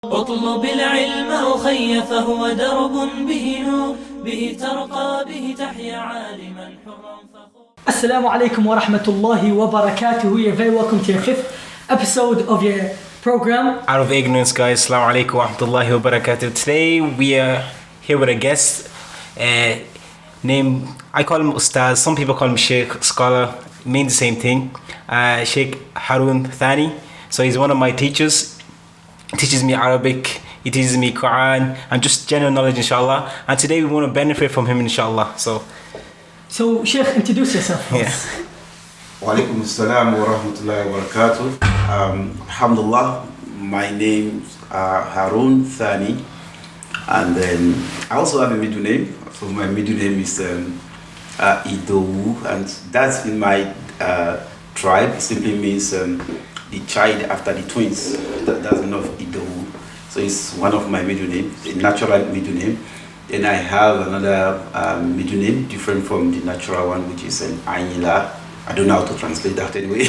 اطلب العلم أخي فهو درب به نور به ترقى به تحيا عالما حرا فخور. Assalamu alaikum wa rahmatullahi wa barakatuh. You're very welcome to your fifth episode of your program. Out of ignorance, guys. Assalamu alaikum wa rahmatullahi wa barakatuh. Today we are here with a guest named, I call him Ustaz, some people call him Sheikh, scholar, means the same thing. Sheikh Haroon Thani. So he's one of my teachers. He teaches me Arabic, he teaches me Quran, and just general knowledge, inshallah. And today we want to benefit from him, inshallah. So Sheikh, introduce yourself. yes. Wa alaikum assalam wa rahmatullahi wa barakatuh. Alhamdulillah, my name is Haroon Thani, and then I also have a middle name. So my middle name is Idowu, and that's in my tribe. It simply means the child after the twins. That's enough, Idowu. So it's one of my middle names, a natural middle name. Then I have another middle name different from the natural one, which is an Ainila. I don't know how to translate that anyway.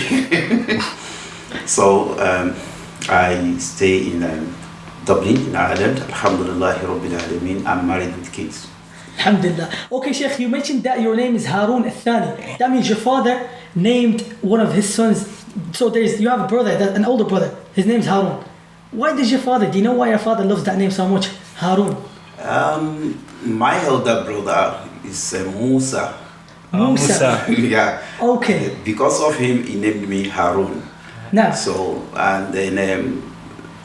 So I stay in Dublin Ireland. Alhamdulillah Rabbil Alameen. I'm married with kids. Alhamdulillah. Okay, Sheikh, you mentioned that your name is Haroon Thani. That means your father named one of his sons. So you have a brother, an older brother. His name's Haroon. Why does your father? Do you know why your father loves that name so much, Haroon? My elder brother is Musa. Musa. Yeah. Okay. Because of him, he named me Haroon. Now. So, and then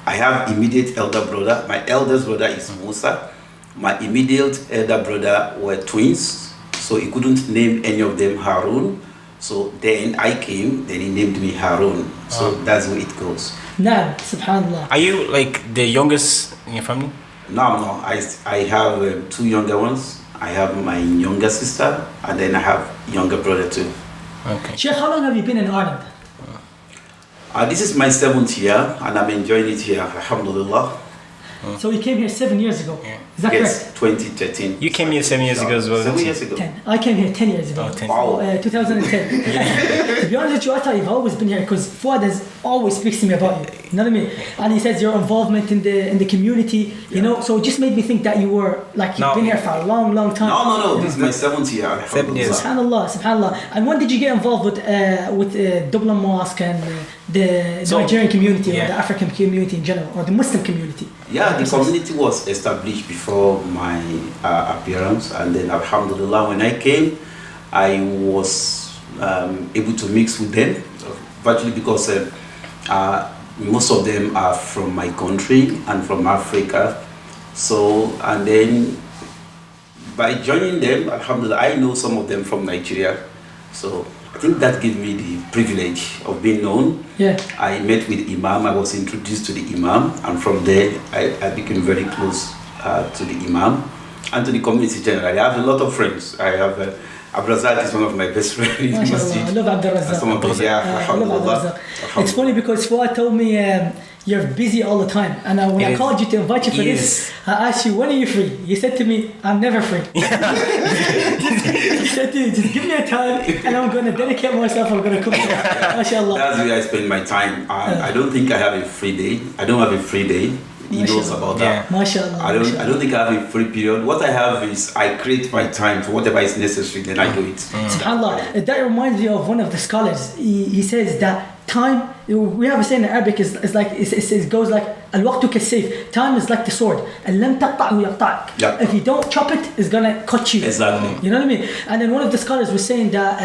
I have immediate elder brother. My eldest brother is Musa. My immediate elder brother were twins, so he couldn't name any of them Haroon. So then I came, then he named me Haroon. So that's where it goes. Nah, subhanallah. Are you like the youngest in your family? No. I have two younger ones. I have my younger sister, and then I have younger brother too. Okay. Sheikh, how long have you been in Ireland? This is my 7th year, and I'm enjoying it here, alhamdulillah. So you came here 7 years ago. Yeah. Is that Yes, correct? 2013. You came here 7 years ago as well. 7 didn't you? years ago. 10. I came here 10 years ago. Oh, 10. Wow. 2010. To be honest with you, I thought you've always been here because Fuad always speaks to me about you. You know what I mean? And he says your involvement in the community. You know, so it just made me think that you were like you've been here for a long, long time. No. This is my 7th year. 7 years. Subhanallah. And when did you get involved with Dublin Mosque and the Nigerian community or the African community in general or the Muslim community? Yeah, the community was established before my appearance, and then alhamdulillah, when I came, I was able to mix with them, virtually because most of them are from my country and from Africa. So, and then by joining them, alhamdulillah, I know some of them from Nigeria. So I think that gave me the privilege of being known. Yeah. I met with Imam, I was introduced to the Imam, and from there I became very close to the Imam and to the community generally. I have a lot of friends. I have Abrazak is one of my best friends in the masjid. I love Abrazak. I love Abrazak. It's funny because Fuad told me you're busy all the time, and when I called you to invite you for this, I asked you, when are you free? You said to me, I'm never free. You said to me, just give me a time and I'm going to dedicate myself, I'm going to come here. MashaAllah. That's where I spend my time. I don't think I have a free day. I don't have a free day. He knows about that. MashaAllah. I don't think I have a free period. What I have is I create my time for whatever is necessary, then I do it. SubhanAllah. That reminds me of one of the scholars. He says that time, we have a saying in Arabic, is like it goes like al-waqtu kas-sayf. Time is like the sword. Lam taqta'hu yaqta'ak. If you don't chop it, it's gonna cut you. Exactly. You know what I mean? And then one of the scholars was saying that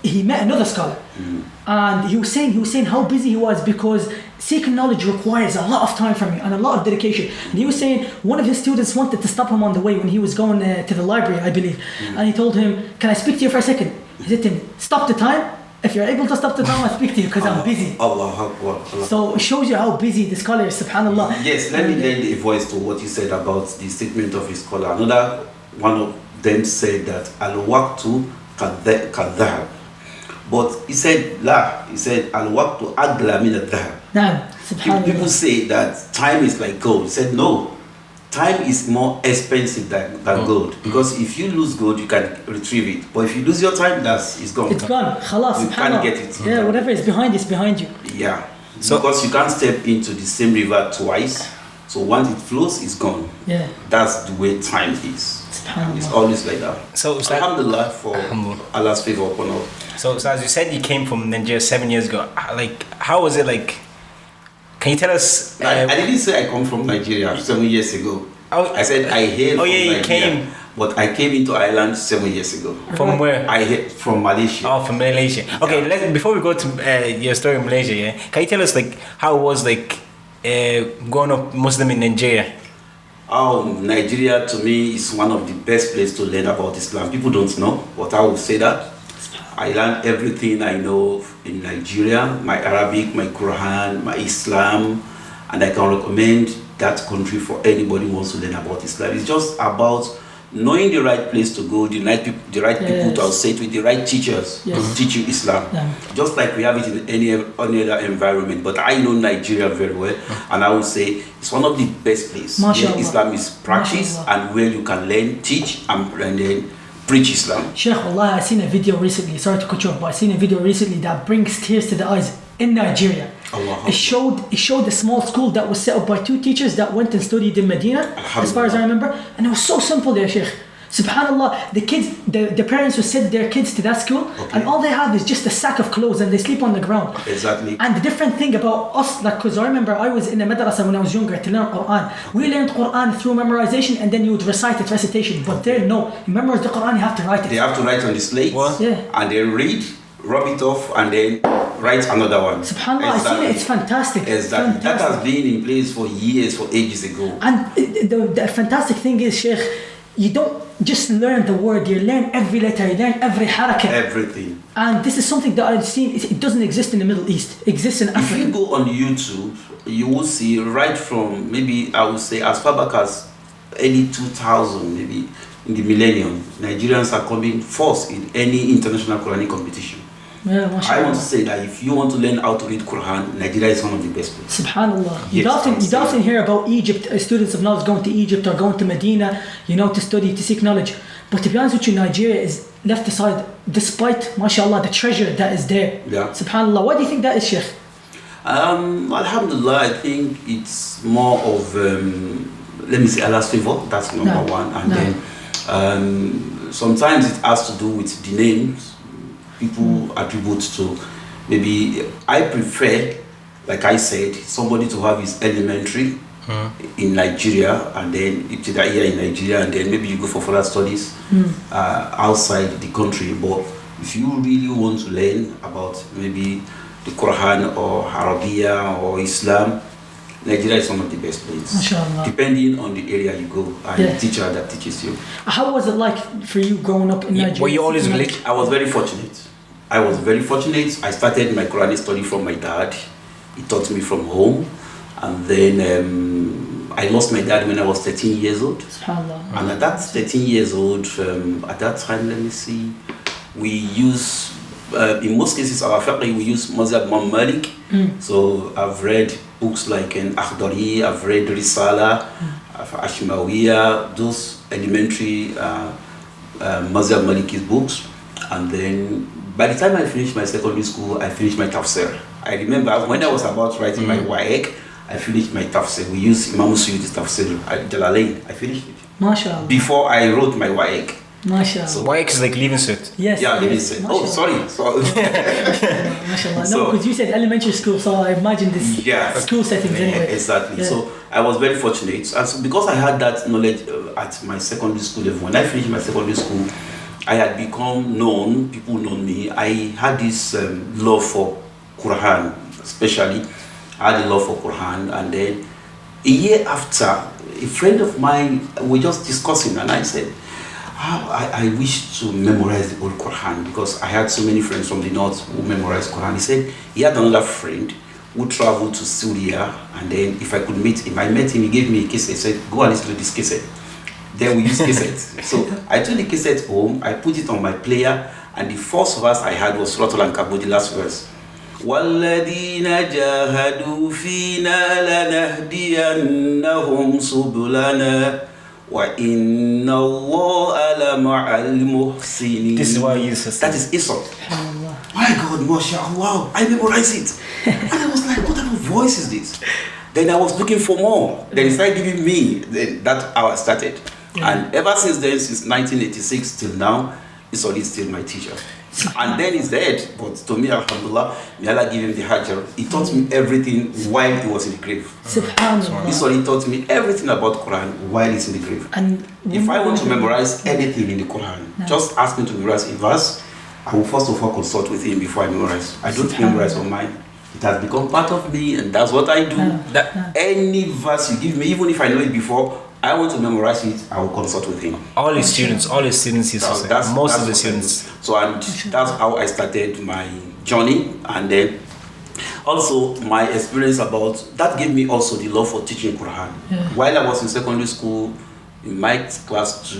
he met another scholar, and he was saying how busy he was because seeking knowledge requires a lot of time from you and a lot of dedication. And he was saying one of his students wanted to stop him on the way when he was going to the library, I believe, and he told him, "Can I speak to you for a second?" He said to him, "Stop the time. If you're able to stop the time, I'll speak to you because I'm busy." Allah Akbar. So it shows you how busy the scholar is, subhanAllah. Yes, let me lend a voice to what you said about the statement of his scholar. Another one of them said that al-waqtu kadhahab. But he said al-waqtu agla min al-dhahab. People say that time is like gold. He said no. Time is more expensive than gold, because if you lose gold, you can retrieve it. But if you lose your time, it's gone. It's gone. Khalas, you can't get it. Yeah, whatever is behind is behind you. Yeah. So, because you can't step into the same river twice. So once it flows, it's gone. Yeah. That's the way time is. SubhanAllah. It's always like that. So, Ustaz, Alhamdulillah for Allah's favor upon us. so as you said, you came from Nigeria 7 years ago. Like, how was it like? Can you tell us? I didn't say I come from Nigeria 7 years ago. Oh, I said I hail from you Nigeria. came. But I came into Ireland 7 years ago. From where? I hail from Malaysia. Oh, from Malaysia. Okay, before we go to your story in Malaysia, yeah, can you tell us like how it was like growing up Muslim in Nigeria? Oh, Nigeria to me is one of the best places to learn about Islam. People don't know, but I will say that. I learned everything I know in Nigeria, my Arabic, my Quran, my Islam, and I can recommend that country for anybody who wants to learn about Islam. It's just about knowing the right place to go, the right people to associate with, the right teachers to teach you Islam. Yeah. Just like we have it in any other environment. But I know Nigeria very well, and I would say it's one of the best places where Islam is practiced and where you can learn, teach, and then preach Islam. Sheikh, Allah, I seen a video recently, sorry to cut you off, but I seen a video recently that brings tears to the eyes in Nigeria. It showed a small school that was set up by 2 teachers that went and studied in Medina, as far as I remember, and it was so simple there, Sheikh. Subhanallah, the kids, the parents would send their kids to that school, and all they have is just a sack of clothes and they sleep on the ground. Exactly. And the different thing about us, like, because I remember I was in a madrasa when I was younger to learn Quran. We learned Quran through memorization, and then you would recite it, recitation. But there, no, you memorize the Quran, you have to write it. They have to write on the slate, and then read, rub it off, and then write another one. SubhanAllah, I seen it, it's fantastic. Exactly. That has been in place for years, for ages ago. And the fantastic thing is, Sheikh, you don't just learn the word, you learn every letter, you learn every harakah. Everything. And this is something that I've seen, it doesn't exist in the Middle East, it exists in Africa. If you go on YouTube, you will see right from maybe, I would say, as far back as early 2000, maybe in the millennium, Nigerians are coming first in any international Quranic competition. Yeah, I want to say that if you want to learn how to read Quran, Nigeria is one of the best places. SubhanAllah. Yes, You'd often hear about Egypt, students of knowledge going to Egypt or going to Medina, to study, to seek knowledge. But to be honest with you, Nigeria is left aside despite, mashallah, the treasure that is there. Yeah. SubhanAllah. Why do you think that is, Sheikh? Alhamdulillah, I think it's more of, let me say, Allah's favor. That's number one. And then sometimes it has to do with the names people attribute to. Maybe I prefer, like I said, somebody to have his elementary in Nigeria, and then here in Nigeria, and then maybe you go for further studies outside the country. But if you really want to learn about maybe the Quran or Arabiya or Islam, Nigeria is one of the best places. MashaAllah. Depending on the area you go and the teacher that teaches you. How was it like for you growing up in Nigeria? Were you always religious? I was very fortunate. I started my Quranic study from my dad. He taught me from home. And then I lost my dad when I was 13 years old. SubhanAllah. And at that 13 years old, at that time, let me see, we use, in most cases, our family, we use Mazhab Imam Malik. So I've read books like Akhdari, I've read Risala, Ashmawiya, those elementary Mazhab Maliki's books. And then by the time I finished my secondary school, I finished my tafsir. I remember when I was about writing my WAEC, I finished my tafsir. We used Imam Suyuti's tafsir at Jalalain. I finished it. MashaAllah. Before I wrote my WAEC. MashaAllah. So WAEC is like leaving cert. Yes. Yeah, leaving cert. Oh, sorry. MashaAllah. No, because you said elementary school, so I imagine this school settings anyway. Exactly. Yeah. So I was very fortunate. And so because I had that knowledge at my secondary school level, when I finished my secondary school, I had become known, people know me. I had this love for Quran, especially. I had a love for Quran, and then a year after, a friend of mine, we just discussing, and I said, I wish to memorize the whole Quran, because I had so many friends from the north who memorized Quran. He said he had another friend who traveled to Syria, and then if I could meet him, I met him, he gave me a cassette, he said, go and listen to this cassette. Then we used cassettes. So I took the cassette home, I put it on my player, and the first verse I had was Surah Al-Ankabut, the last verse. وَالَّذِينَ جَاهَدُوا فِينَا لَنَهْدِيَنَّهُمْ سُبُلَنَا وَإِنَّ اللَّهَ لَمَعَ الْمُحْسِنِينَ. This is why you use That is Isra. My God, MashaAllah, I memorized it. And I was like, what type of voice is this? Then I was looking for more. Then he started giving me. Then that's how I started. And ever since then, since 1986 till now, he's always still my teacher. And then he's dead. But to me, alhamdulillah, may Allah give him the hajr. He taught me everything while he was in the grave. Subhanallah. He already taught me everything about Quran while he's in the grave. And if I want to memorize anything in the Quran, just ask me to memorize a verse. I will first of all consult with him before I memorize. I don't memorize on mine. It has become part of me, and that's what I do. Any verse you give me, even if I know it before, I want to memorize it, I will consult with him. All his students used to say. Most of the students. So, and that's how I started my journey. And then also my experience about that gave me also the love for teaching Quran. While I was in secondary school, in my class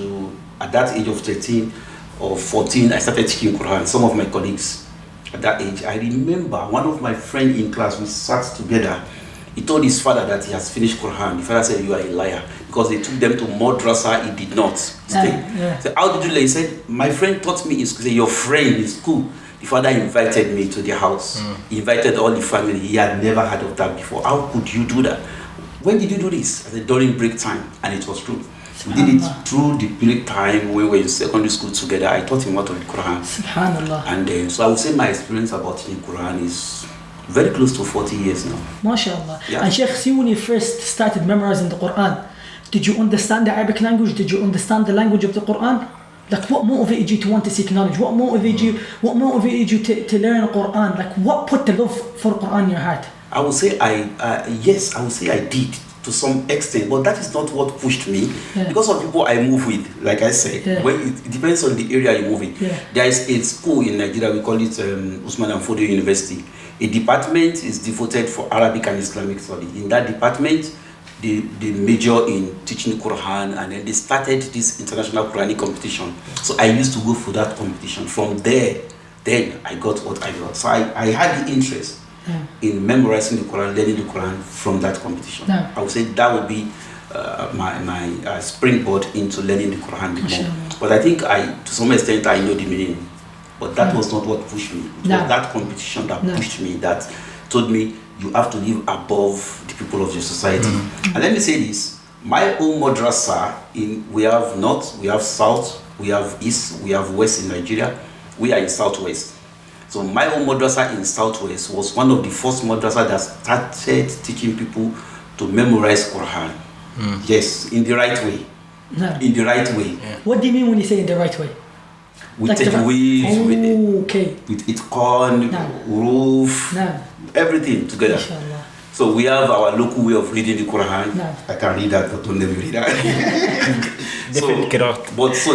at that age of 13 or 14, I started teaching Quran. Some of my colleagues at that age, I remember one of my friends in class, we sat together. He told his father that he has finished Quran. The father said, "You are a liar," because they took them to madrasa. He did not stay. So how did you learn? He said, "My friend taught me in school." He said, "Your friend in school." The father invited me to their house. He invited all the family. He had never heard of that before. How could you do that? When did you do this? I said, during break time, and it was true. We did it through the break time. We were in secondary school together. I taught him how to read Quran. Subhanallah. And so I would say my experience about reading Quran is very close to 40 years now. MashaAllah. Yeah. And Sheikh, see, when you first started memorizing the Quran, did you understand the Arabic language? Did you understand the language of the Quran? Like, what motivated you to want to seek knowledge? What motivated you to learn Quran? Like, what put the love for Quran in your heart? I would say yes, I would say I did to some extent, but that is not what pushed me. Because of people I move with, like I said, when it depends on the area you move in. There is a school in Nigeria, we call it Usman and Fodio University. A department is devoted for Arabic and Islamic study. In that department, they major in teaching the Quran, and then they started this international Quranic competition. So I used to go for that competition. From there, then I got what I got. So I had the interest in memorizing the Quran, learning the Quran from that competition. I would say that would be my springboard into learning the Quran more. But I think to some extent I know the meaning. But that was not what pushed me. It was that competition that pushed me, that told me you have to live above the people of your society. And let me say this, my own madrasa, we have north, we have south, we have east, we have west in Nigeria. We are in southwest. So my own madrasa in southwest was one of the first madrasa that started teaching people to memorize Quran. Yes, in the right way. In the right way. What do you mean when you say in the right way? With like with itqan, roof, everything together. Inshallah. So we have our local way of reading the Quran. I can read that, but don't let me read that. So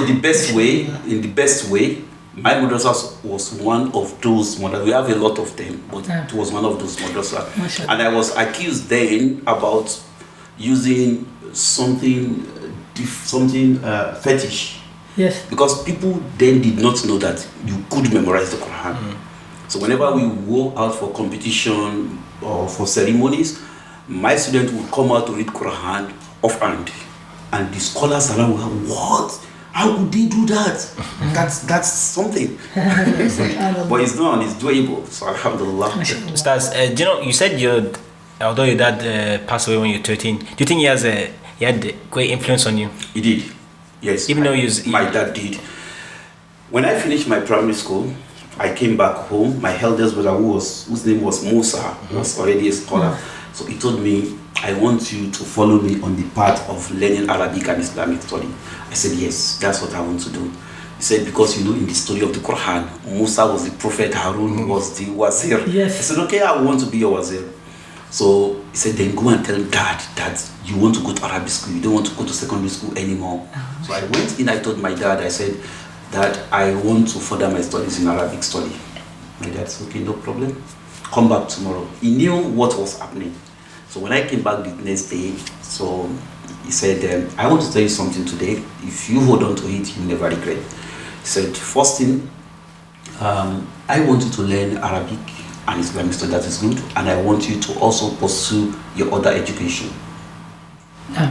the best way, in the best way, my madrasa was one of those madrasas. We have a lot of them, but it was one of those madrasas. And I was accused then about using something fetish. Yes. Because people then did not know that you could memorize the Quran. So whenever we go out for competition or for ceremonies, my students would come out to read Quran offhand. And the scholars around would go, what? How could they do that? That's something. But it's done, it's doable. So alhamdulillah. Ustaz, you said although your dad passed away when you were 13, do you think he had great influence on you? He did. Yes, even though my dad did. When I finished my primary school, I came back home. My eldest brother, whose name was Musa, was already a scholar. So he told me, I want you to follow me on the path of learning Arabic and Islamic study. I said, yes, that's what I want to do. He said, because in the story of the Quran, Musa was the prophet, Haroon was the wazir. Yes. I said, okay, I want to be your wazir. So he said, then go and tell dad that you want to go to Arabic school, you don't want to go to secondary school anymore. So I went in, I told my dad, I said, Dad, I want to further my studies in Arabic study. My dad said, okay, no problem. Come back tomorrow. He knew what was happening. So when I came back the next day, so he said, I want to tell you something today. If you hold on to it, you never regret. He said, first thing, I want you to learn Arabic and Islamic study, that is good. And I want you to also pursue your other education.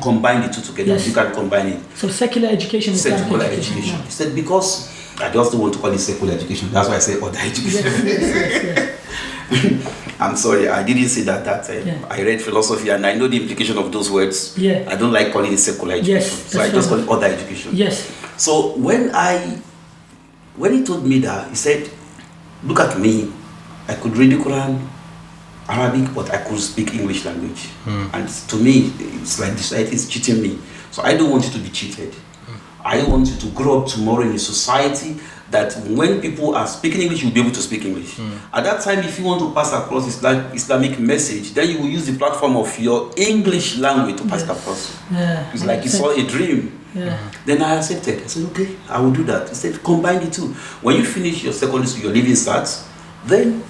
Combine the two together. Yes. You can combine it. So secular education is secular education. He said, because I just don't want to call it secular education. That's why I say other education. Yes. I'm sorry, I didn't say that time. Yeah. I read philosophy and I know the implication of those words. Yeah. I don't like calling it secular education. Yes, So I that's just call right. it other education. Yes. So when he told me that, he said, look at me, I could read the Quran, Arabic, but I could speak English language. And to me, it's like the society is cheating me. So I don't want you to be cheated. I want you to grow up tomorrow in a society that when people are speaking English, you'll be able to speak English. At that time, if you want to pass across Islamic message, then you will use the platform of your English language to pass it across. Yeah. It's like you saw a dream. Yeah. Then I accepted. I said, okay, I will do that. He said, combine the two. When you finish your secondary school, your leaving starts, then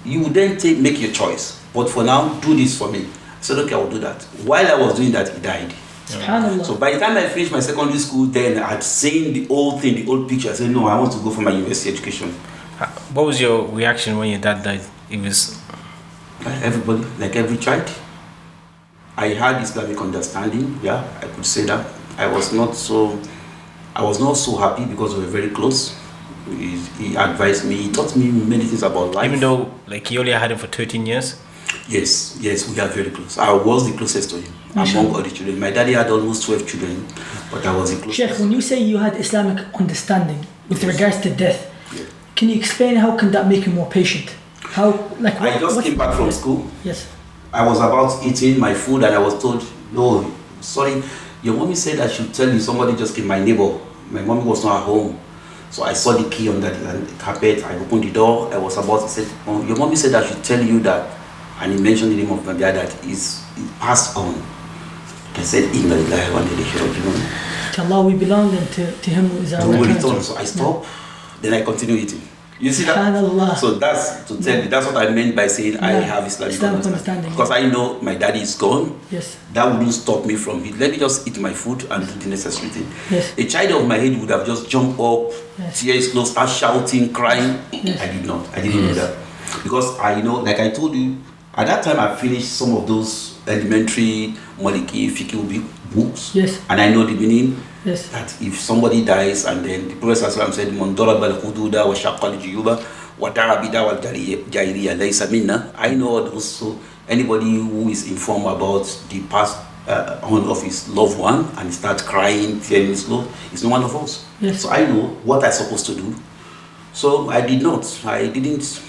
you will then make your choice. But for now, do this for me. I said, okay, I will do that. While I was doing that, he died. SubhanAllah. So by the time I finished my secondary school, then I had seen the old thing, the old picture. I said, no, I want to go for my university education. What was your reaction when your dad died? It was Everybody, like every child, I had Islamic understanding. Yeah, I could say that. I was not so happy because we were very close. He advised me, he taught me many things about life. even though like you only had him for 13 years. Yes, we are very close. I was the closest to him among all the children. My daddy had almost 12 children, but I was the closest. Sheikh, when you say you had Islamic understanding with regards to death, Yeah. can you explain how can that make you more patient? How, like, I just came back from school. Yes. I was about eating my food and I was told, no, sorry, your mommy said I should tell you somebody just came, my neighbor. My mommy was not at home. So I saw the key on the carpet, I opened the door, I was about to say, oh, your mommy said I should tell you that, and he mentioned the name of my dad that he passed on. I said, Inna lillahi wa inna ilaihi raji'un. To Allah we belong and to Him is our We will return. return. So I stopped, then I continue eating. You see that? SubhanAllah. So that's to tell you, that's what I meant by saying I Yeah. have Islamic Islamic understanding. understanding. Because I know my daddy is gone. Yes. That wouldn't stop me from it. Let me just eat my food and do the necessary thing. Yes. A child of my age would have just jumped up, Yes. tears closed, start shouting, crying. Yes. I did not. I didn't do that. Because I know, like I told you, at that time I finished some of those elementary Maliki fiqh books. Yes. And I know the meaning. Yes. That if somebody dies and then the Prophet said, "Man daraba al-hududa wa shaqqa al-juyuba wa da'a bida wal jahiliya laysa minna." I know also anybody who is informed about the past on of his loved one and start crying, tearing his love, is no one of us. Yes. So I know what I'm supposed to do. So I did not. I didn't.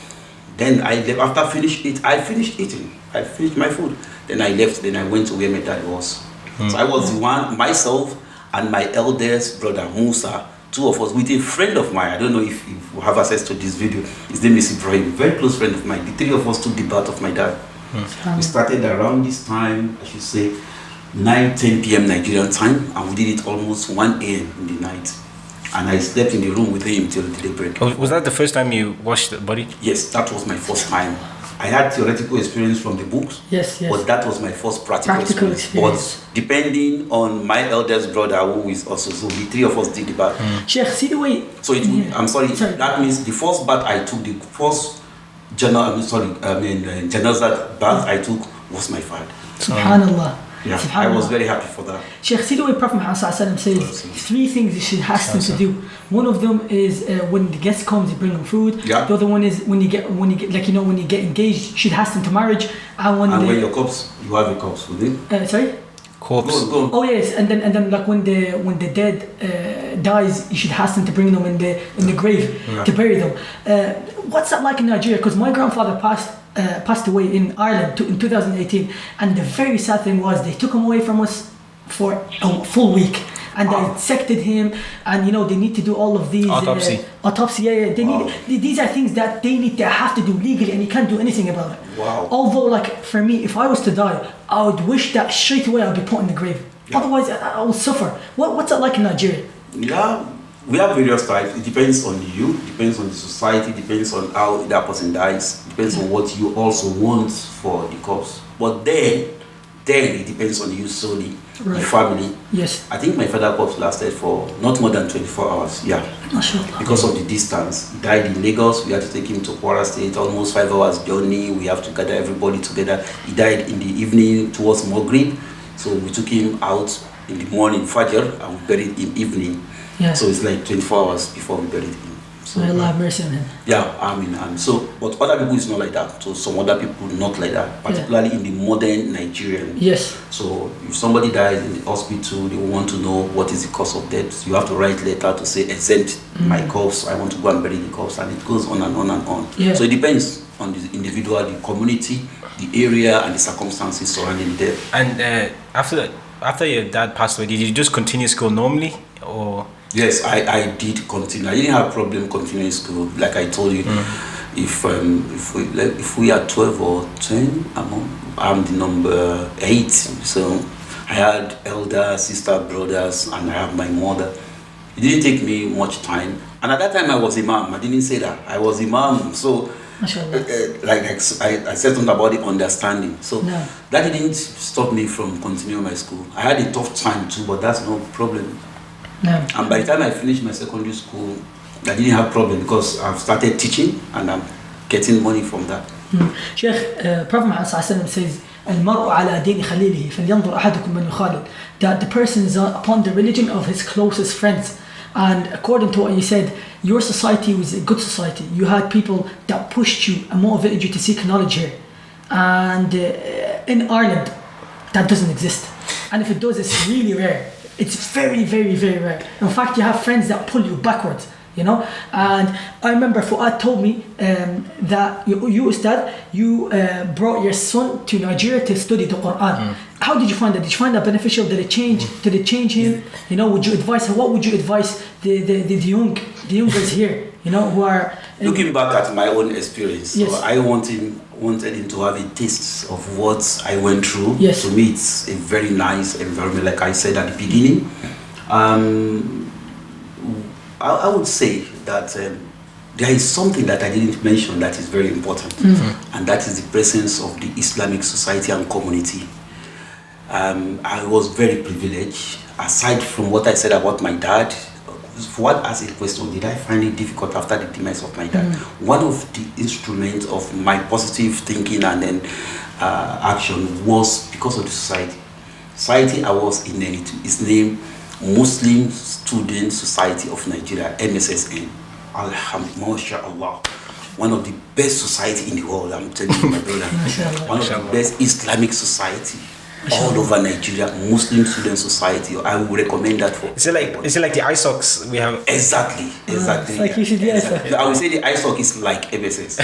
Then I left after I finished eating. I finished my food. Then I left. Then I went to where my dad was. So I was the one, myself and my eldest brother Musa, two of us with a friend of mine. I don't know if you have access to this video. His name is Ibrahim, very close friend of mine. The three of us took the bath of my dad. We started around this time, I should say 9-10 p.m. Nigerian time, and we did it almost 1 a.m. in the night. And I slept in the room with him till the daybreak. Was that the first time you washed the body? Yes, that was my first time. I had theoretical experience from the books, Yes. but that was my first practical experience. But depending on my eldest brother, who is also, so the three of us did the bath. Sheikh, see the way. So I'm sorry, that means the first bath I took, the first janazah bath I took was my father. SubhanAllah. Yeah, I SubhanAllah. was very happy for that. Sheikh, see the way Prophet Muhammad says, three things you should hasten to do. One of them is when the guest comes, you bring them food. Yeah. The other one is when you get like when you get engaged, you should hasten to marriage. And when your cups, you have a cups with it. Sorry. Corpse. Go on. Oh yes, and then like when the dead dies, you should hasten to bring them in the grave to bury them. What's that like in Nigeria? Because my grandfather passed away in Ireland in 2018, and the very sad thing was they took him away from us for a full week, and they dissected him, and they need to do all of these autopsy. Yeah. They need these are things that they have to do legally, and you can't do anything about it. Wow. Although, like for me, if I was to die, I would wish that straight away I'd be put in the grave. Yeah. Otherwise, I will suffer. What's it like in Nigeria? Yeah, we have various types. It depends on you, depends on the society, depends on how that person dies, depends on what you also want for the corpse. But then it depends on you solely, the family. Yes. I think my father's corpse lasted for not more than 24 hours. Yeah. MashaAllah. Because of the distance. He died in Lagos. We had to take him to Kwara State, almost 5 hours journey. We have to gather everybody together. He died in the evening towards Maghrib. So we took him out in the morning, Fajr, and we buried him evening. Yeah. So it's like 24 hours before we buried him. So May Allah have mercy on him. yeah, I mean, and so, but other people is not like that. So some other people not like that, particularly in the modern Nigerian. Yes. So if somebody dies in the hospital, they want to know what is the cause of death. You have to write letter to say exempt my corpse. I want to go and bury the corpse, and it goes on and on and on. Yeah. So it depends on the individual, the community, the area, and the circumstances surrounding death. And after your dad passed away, did you just continue school normally, or? Yes, I did continue. I didn't have a problem continuing school. Like I told you, if we are 12 or 10, I'm the number 8. So I had elder sister, brothers, and I have my mother. It didn't take me much time. And at that time I was imam. I didn't say that. I was imam. So I said something about the understanding. So that didn't stop me from continuing my school. I had a tough time too, but that's no problem. No. And by the time I finished my secondary school, I didn't have problem because I've started teaching and I'm getting money from that. Sheikh, Prophet Muhammad says, "Al-mar'u ala dini khalilihi, falyanzur ahadukum man yukhalil." That the person is upon the religion of his closest friends. And according to what you said, your society was a good society. You had people that pushed you and motivated you to seek knowledge here. And in Ireland, that doesn't exist. And if it does, it's really rare. It's very, very, very rare. In fact, you have friends that pull you backwards, you know. And I remember Fuad told me that you Ustad, you brought your son to Nigeria to study the Quran. How did you find that? Did you find that beneficial? Did it change him? You know, would you advise what would you advise the youngers here, you know, who are looking back at my own experience? Yes. So I wanted him to have a taste of what I went through. Yes. To me, it's a very nice environment, like I said at the beginning. I would say that there is something that I didn't mention that is very important, and that is the presence of the Islamic society and community. I was very privileged. Aside from what I said about my dad, what as a question, did I find it difficult after the demise of my dad? One of the instruments of my positive thinking and then action was because of the society. Society I was in is named Muslim Student Society of Nigeria, MSSN. Alhamdulillah. One of the best society in the world, I'm telling you, my brother. One of the best Islamic society all over Nigeria, Muslim Student Society. I would recommend that for. Is it like the ISOCs we have? Exactly. It's like you should do ISOC. I would say the ISOC is like MSS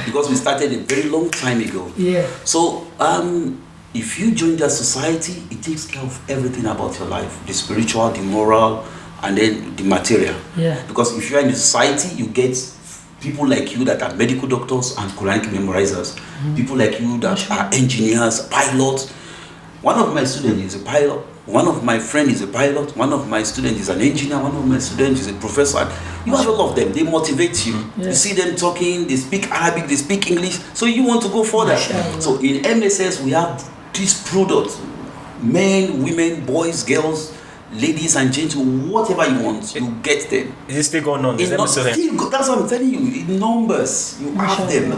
because we started a very long time ago. Yeah. So if you join that society, it takes care of everything about your life, the spiritual, the moral, and then the material. Yeah. Because if you are in the society, you get people like you that are medical doctors and Quranic memorizers. People like you that are engineers, pilots. One of my students is a pilot. One of my friends is a pilot. One of my students is an engineer. One of my students is a professor. You have all of them. They motivate you. Yeah. You see them talking. They speak Arabic. They speak English. So you want to go further. So in MSS, we have this product. Men, women, boys, girls, ladies and gentlemen, whatever you want, you get them. Is it still going on? Is That's what I'm telling you. In numbers, you have them.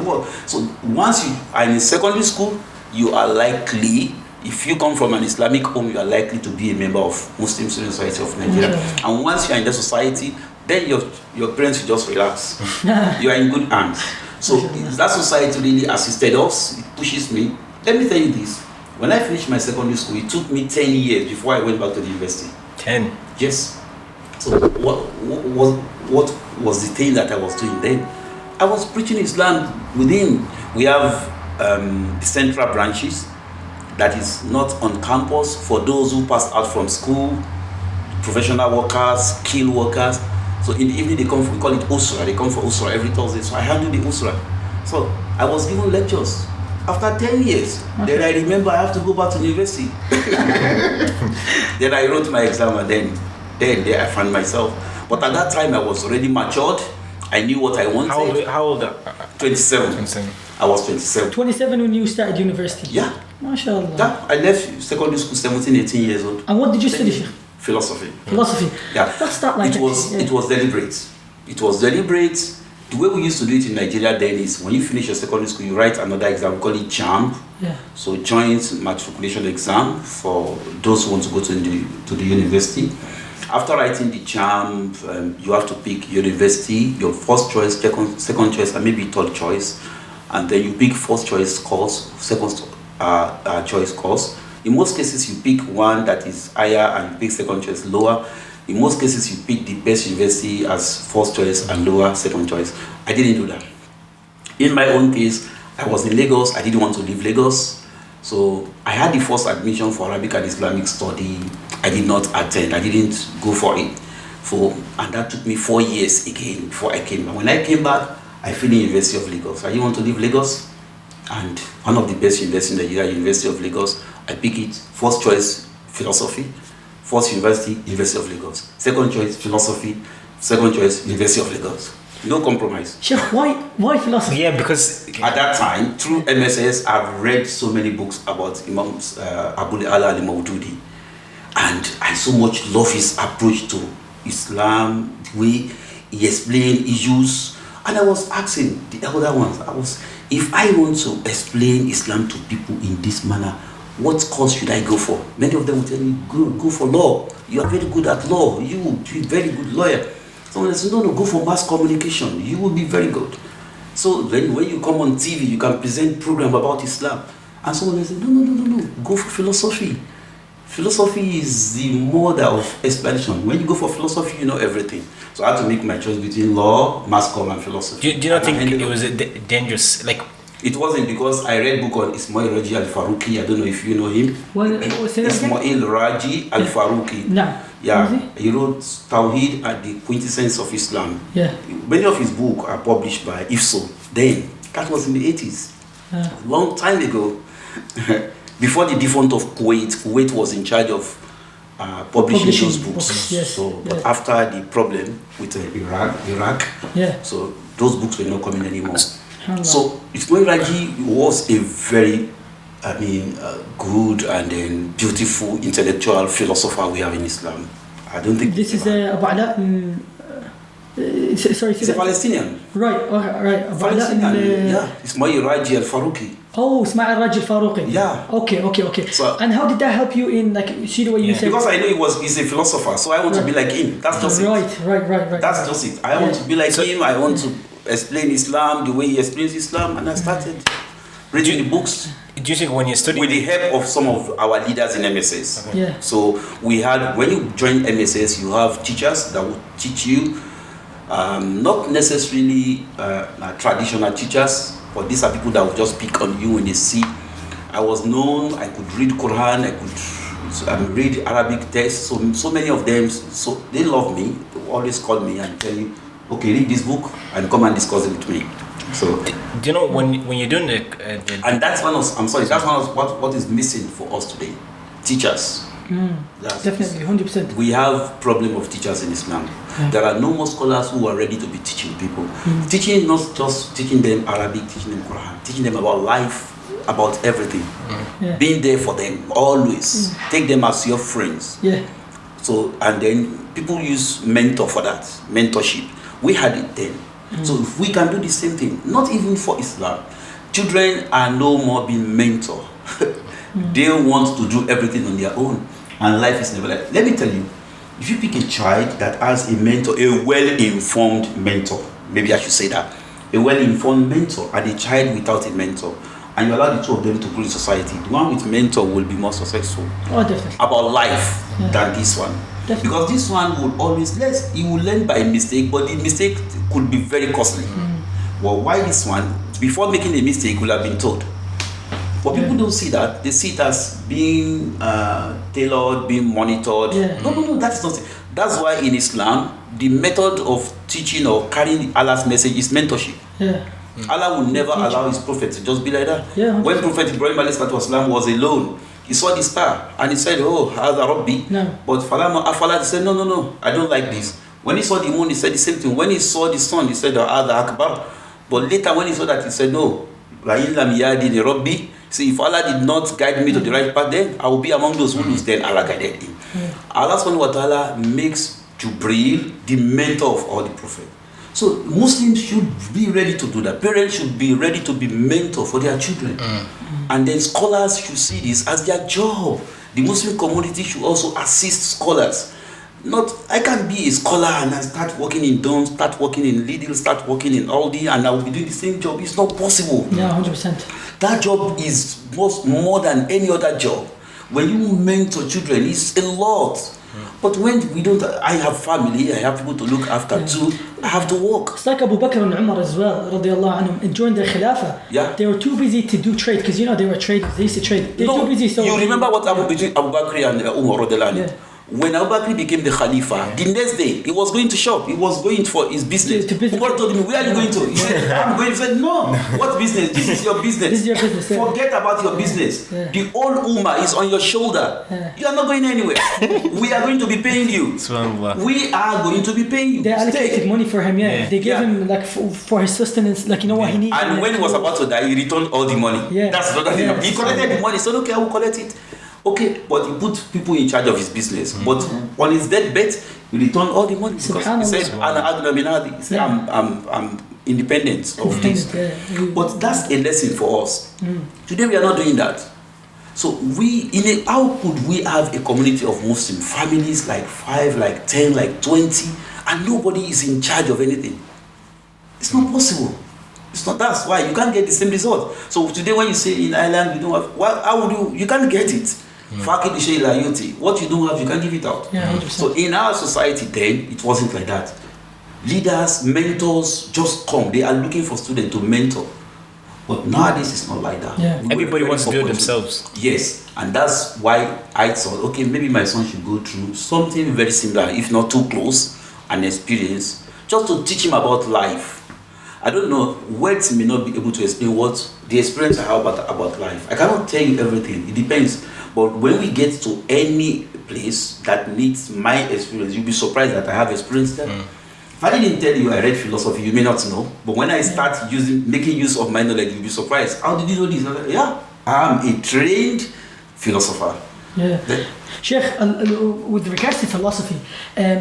So once you are in secondary school, you are likely, if you come from an Islamic home, you are likely to be a member of Muslim Student Society of Nigeria. And once you are in that society, then your parents will just relax. You are in good hands. So that society really assisted us. It pushes me. Let me tell you this. When I finished my secondary school, it took me 10 years before I went back to the university. 10? Yes. So what was the thing that I was doing then? I was preaching Islam within. We have the central branches that is not on campus for those who passed out from school, professional workers, skilled workers. So in the evening they come for, we call it Usra. They come for Usra every Thursday. So I handle the Usra. So I was given lectures. After 10 years, then I remember I have to go back to university. Then I wrote my exam and then there I found myself. But at that time I was already matured. I knew what I wanted. How old? 27. 27. I was 27. 27 when you started university? Yeah. MashaAllah. Yeah, I left secondary school 17, 18 years old. And what did you study? Philosophy. Philosophy. Yeah. What's that like? It was deliberate. It was deliberate. The way we used to do it in Nigeria then is when you finish your secondary school, you write another exam, we call it JAMB. Yeah. So joint matriculation exam for those who want to go to the university. After writing the JAMB, you have to pick university, your first choice, second choice, and maybe third choice. And then you pick first choice course, second choice course. In most cases, you pick one that is higher and you pick second choice lower. In most cases, you pick the best university as first choice and lower second choice. I didn't do that. In my own case, I was in Lagos. I didn't want to leave Lagos. So I had the first admission for Arabic and Islamic study. I did not attend. I didn't go for it. And that took me 4 years again before I came back. When I came back, I finished University of Lagos. I didn't want to leave Lagos. And one of the best universities in Nigeria, University of Lagos, I pick it. First choice, philosophy. First university, University of Lagos. Second choice, philosophy. Second choice, University of Lagos. No compromise. Sheikh, why philosophy? Yeah, because at that time, through MSS, I've read so many books about Imam Abu Ala al-Mawdudi. And I so much love his approach to Islam, the way he explained issues. And I was asking the other ones, if I want to explain Islam to people in this manner, what course should I go for? Many of them will tell me, go for law. You are very good at law. You will be a very good lawyer. Someone says, no, go for mass communication. You will be very good. So then when you come on TV, you can present program about Islam. And someone will say, no, go for philosophy. Philosophy is the mother of explanation. When you go for philosophy, you know everything. So I had to make my choice between law, mass comm, and philosophy. Do you not think it was dangerous? Like, it wasn't, because I read book on Ismail Raji al-Faruqi. I don't know if you know him. Ismail Raji al-Faruqi. No. Yeah, he wrote Tawheed and the Quintessence of Islam. Yeah. Many of his books are published by IFSO. Then, that was in the 80s. Long time ago. Before the defunct of Kuwait. Kuwait was in charge of publishing those books. Yes. So, but after the problem with Iraq, so those books were not coming anymore. So Ismail Raji was a very, good and then beautiful intellectual philosopher we have in Islam. I don't think this is Abu Ala. Sorry, he's a Palestinian. Right. Okay. Right. Palestinian. Yeah. Ismail Raji al-Faruqi. Oh, Ismail Raji al-Faruqi. Yeah. Okay. So, and how did that help you in, like, see the way you said? Because I know he's a philosopher, so I want to be like him. That's just it. Right. That's just it. I want to be like him. I want to explain Islam the way he explains Islam, and I started reading the books. Do you think when you study with the help of some of our leaders in MSS? Okay. Yeah. So we had, when you join MSS, you have teachers that will teach you, not necessarily traditional teachers, but these are people that will just pick on you when they see. I was known, I could read Quran, I could read Arabic texts, so many of them, so they love me, they always call me and tell you, okay, read this book and come and discuss it with me. So, do you know when you're doing and that's one of, I'm sorry, that's one of what is missing for us today, teachers. Definitely, 100%. We have problem of teachers in Islam. There are no more scholars who are ready to be teaching people. Teaching, not just teaching them Arabic, teaching them Quran, teaching them about life, about everything. Being there for them always. Take them as your friends. So, and then people use mentor for that, mentorship. We had it then. So if we can do the same thing, not even for Islam, children are no more being mentored. They want to do everything on their own, and life is never like. Let me tell you, if you pick a child that has a mentor, a well-informed mentor, maybe I should say that, a well-informed mentor, and a child without a mentor, and you allow the two of them to grow in society, the one with mentor will be more successful about life than this one. Because this one would always, he will learn by mistake, but the mistake could be very costly. Well, why this one, before making a mistake, will have been told. But people don't see that. They see it as being tailored, being monitored. No, that's not it. That's why in Islam, the method of teaching or carrying Allah's message is mentorship. Allah will never allow his prophet to just be like that. When Prophet Ibrahim ﷺ was alone, he saw the star and he said, oh, Hadha Rabbi. But Falama Afala said, no, I don't like this. When he saw the moon, he said the same thing. When he saw the sun, he said, Hadha Akbar. But later when he saw that, he said, no, Rabbi. See, if Allah did not guide me to the right path, then I will be among those who lose. Then Allah guided him. Allah subhanahu wa ta'ala makes Jibreel the mentor of all the prophets. So Muslims should be ready to do that. Parents should be ready to be mentor for their children. And then scholars should see this as their job. The Muslim community should also assist scholars. I can't be a scholar and I start working in dorms, start working in Lidl, start working in Aldi, and I will be doing the same job. It's not possible. Yeah, 100%. That job is more than any other job. When you mentor children, it's a lot. But when we don't, I have family, I have people to look after too. I have to work. It's like Abu Bakr and Umar as well, radiallahu anhum, during their Khilafah. They were too busy to do trade, because they were traders. They used to trade. They're too busy. So you remember what happened between Abu Bakr and Umar radiallahu anhu? When Abu Bakr became the Khalifa, the next day he was going to shop. He was going for his business. Umar told him, "Where are you going to?" He said, "I'm going." He said, "No, what business? This is your business. This is your business. Forget about your business. The whole Ummah is on your shoulder. You are not going anywhere. We are going to be paying you. We are going to be paying you." They allocated money for him. They gave him like for his sustenance, like what he needed. And when he was about to die, he returned all the money. That's another thing. He collected the money. He said, "Okay, I will collect it." Okay, but he put people in charge of his business. But on his deathbed, he returned all the money because he said, he said, I'm independent of this. But that's a lesson for us. Today we are not doing that. So how could we have a community of Muslim families like 5, like 10, like 20, and nobody is in charge of anything? It's not possible. It's not. That's why you can't get the same result. So today when you say in Ireland you don't have, how would you can't get it. What you don't have, you can't give it out. So in our society then, it wasn't like that. Leaders, mentors just come. They are looking for students to mentor. But nowadays it's not like that. Everybody wants to do it themselves. Yes, and that's why I thought, okay, maybe my son should go through something very similar, if not too close, an experience, just to teach him about life. I don't know, words may not be able to explain what the experience I have about life. I cannot tell you everything, it depends. But when we get to any place that needs my experience, you'll be surprised that I have experience there. If I didn't tell you I read philosophy, you may not know. But when I start making use of my knowledge, you'll be surprised. How did you know this? Like, I am a trained philosopher. Sheikh, with regards to philosophy,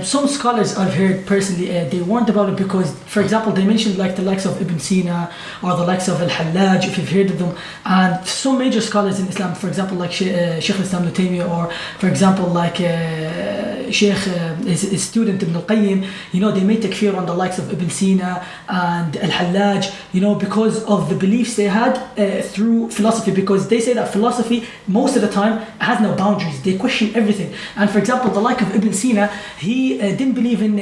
some scholars I've heard personally, they warned about it because, for example, they mentioned like the likes of Ibn Sina or the likes of Al-Hallaj, if you've heard of them, and some major scholars in Islam, for example, like Sheikh Islam Ibn Taymiyyah, or for example, like Sheikh, his student Ibn Al-Qayyim, they made takfir on the likes of Ibn Sina and Al-Hallaj, because of the beliefs they had through philosophy, because they say that philosophy, most of the time, has no boundaries. They question everything. And for example, the like of Ibn Sina, he didn't believe in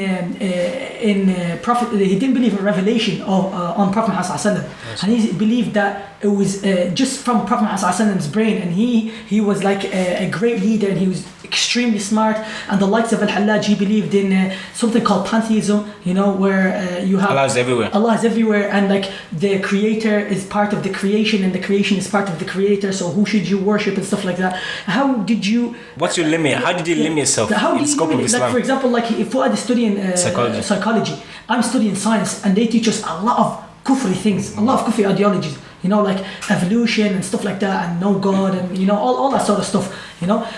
prophet. He didn't believe in revelation on Prophet Muhammad, and he believed that it was just from Prophet Muhammad's brain, and he was like a great leader, and he was extremely smart. And the likes of Al-Hallaj, he believed in something called pantheism, where you have Allah is everywhere. Allah is everywhere, and like the creator is part of the creation, and the creation is part of the creator. So who should you worship and stuff like that? How did you? What's your limit? How did you limit yourself in the scope of Islam? Like for example, like if Fuad is studying psychology, I'm studying science, and they teach us a lot of kufri things, a lot of kufri ideologies. Like evolution and stuff like that, and no God, and all that sort of stuff.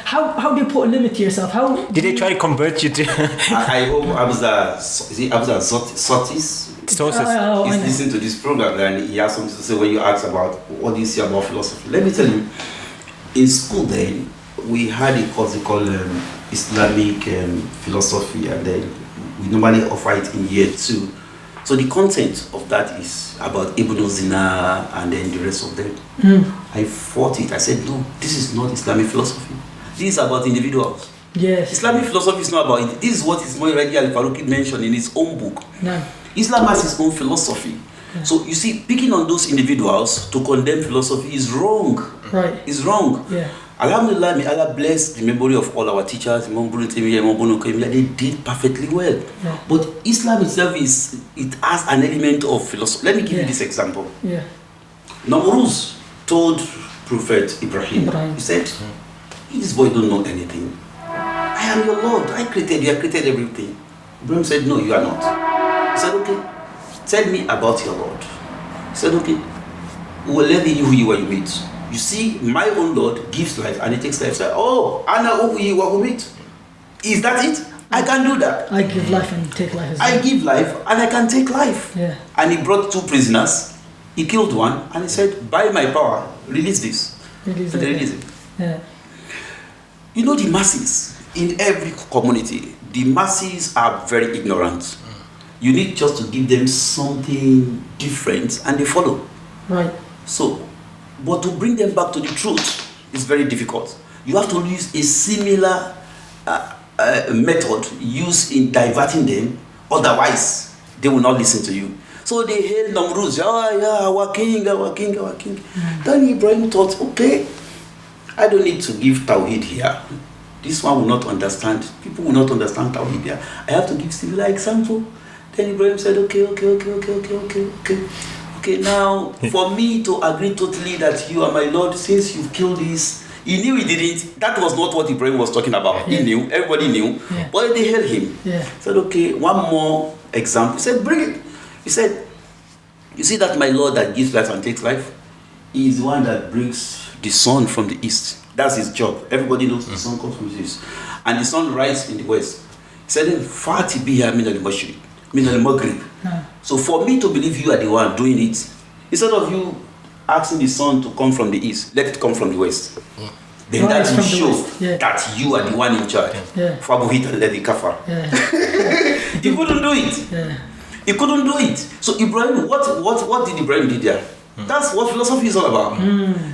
How do you put a limit to yourself? How did they try to convert you to? I hope Abza Sotis is listening to this program, and he has something to say when you ask about what do you see about philosophy. Let me tell you, in school then we had a course called Islamic philosophy, and then we normally offer it in year 2. So the content of that is about Ibn Sina and then the rest of them. I fought it. I said, no, this is not Islamic philosophy. This is about individuals. Yes. Islamic philosophy is not about it. This is what Ismail Radi Al-Faruqi mentioned in his own book. No. Islam has its own philosophy. Yeah. So you see, picking on those individuals to condemn philosophy is wrong. Right. It's wrong. Yeah. Alhamdulillah, may Allah bless the memory of all our teachers, Imam Ibn Taymiyyah, Imam Ibn Qayyim. They did perfectly well. Yeah. But Islam itself it has an element of philosophy. Let me give you this example. Yeah. Namruz told Prophet Ibrahim, he said, this boy don't know anything. I am your Lord. I created you. I created everything. Ibrahim said, no, you are not. He said, okay, tell me about your Lord. He said, okay, we'll let you who you meet. You see, my own Lord gives life and he takes life. So, oh, Anna Uhi Wahumit. Is that it? I can do that. I give life and take life as well. I give life and I can take life. Yeah. And he brought 2 prisoners. He killed one and he said, by my power, release this. Release And they it. released it. Yeah. You know, the masses in every community, the masses are very ignorant. You need just to give them something different and they follow. Right. So, but to bring them back to the truth is very difficult. You have to use a similar method used in diverting them, otherwise they will not listen to you. So they hail Namrud, our king. Then Ibrahim thought, okay, I don't need to give Tawhid here. This one will not understand. People will not understand Tawhid here. I have to give similar example. Then Ibrahim said, okay. Now, for me to agree totally that you are my Lord, since you've killed this, he knew he didn't. That was not what Ibrahim was talking about. Yeah. He knew, everybody knew, Yeah. but they held him. Yeah. He said, okay, one more example. He said, bring it. He said, you see that my Lord that gives life and takes life? He is the one that brings the sun from the east. That's his job. Everybody knows the sun comes from the east. And the sun rises in the west. He said, Fati biha min al-mashriq, min al-maghrib. So for me to believe you are the one doing it, instead of you asking the sun to come from the east, let it come from the west. Then Right, that will from the show west, yeah. that you are the one in charge. Yeah. Fabuhita alladhi kafar. Yeah. He couldn't do it. Yeah. He couldn't do it. So Ibrahim, what did Ibrahim do there? That's what philosophy is all about.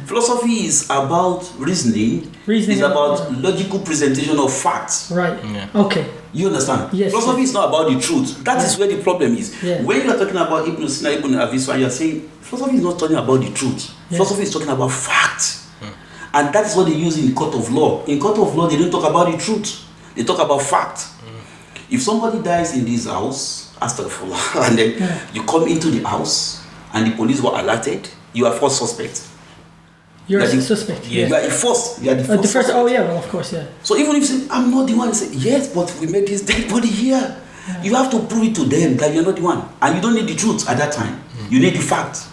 Philosophy is about reasoning. Reasoning, It's about yeah. logical presentation of facts. Right. Yeah. Okay. You understand? Yes, Philosophy yes. is not about the truth. That is where the problem is. Yeah. When you are talking about Ibn Sina, Ibn Aviswan, you are saying philosophy is not talking about the truth. Yeah. Philosophy is talking about facts. And that is what they use in the court of law. In court of law, they don't talk about the truth. They talk about fact. If somebody dies in this house, astaghfirullah, and then you come into the house and the police were alerted, you are first suspect. You're You are a the- suspect. Yeah. You are the first. You are the first. The first. suspect. Oh yeah. Well, of course. Yeah. So even if you say, I'm not the one, you say, yes, but we made this dead body here. You have to prove it to them that you're not the one. And you don't need the truth at that time. You need the fact.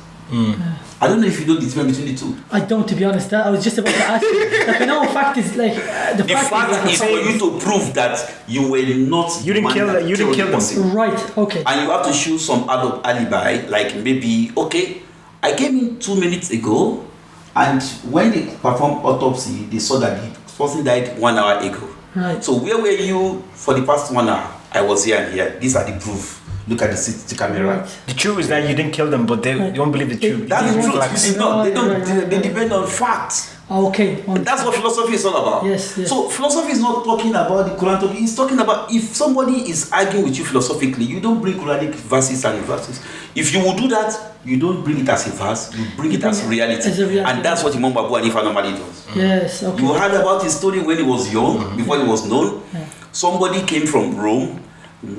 I don't know if you know the difference between the two. I don't, to be honest. I was just about to ask you. Like, I know fact is like the The fact fact is is like for you to prove that you were not You didn't the man kill that them. You didn't killed kill the them. person. right. Okay. And you have to show some alibi, like maybe, okay, I came in 2 minutes ago, and when they performed autopsy, they saw that the person died 1 hour ago. Right. So where were you for the past 1 hour? I was here and here. These are the proof. Look at the CCTV camera. Right. The truth is that you didn't kill them, but they don't believe the truth. That's the They truth. want- You see, no, they don't. Right, right, They right. depend on facts. Okay. That's what philosophy is all about. Yes, yes. So philosophy is not talking about the Quran. It's talking about if somebody is arguing with you philosophically, you don't bring Quranic verses and verses. If you will do that, you don't bring it as a verse. You bring it as reality. As a reality. And that's what Imam Abu Hanifa normally does. Yes. Okay. You heard about his story when he was young, before he was known. Yeah. Somebody came from Rome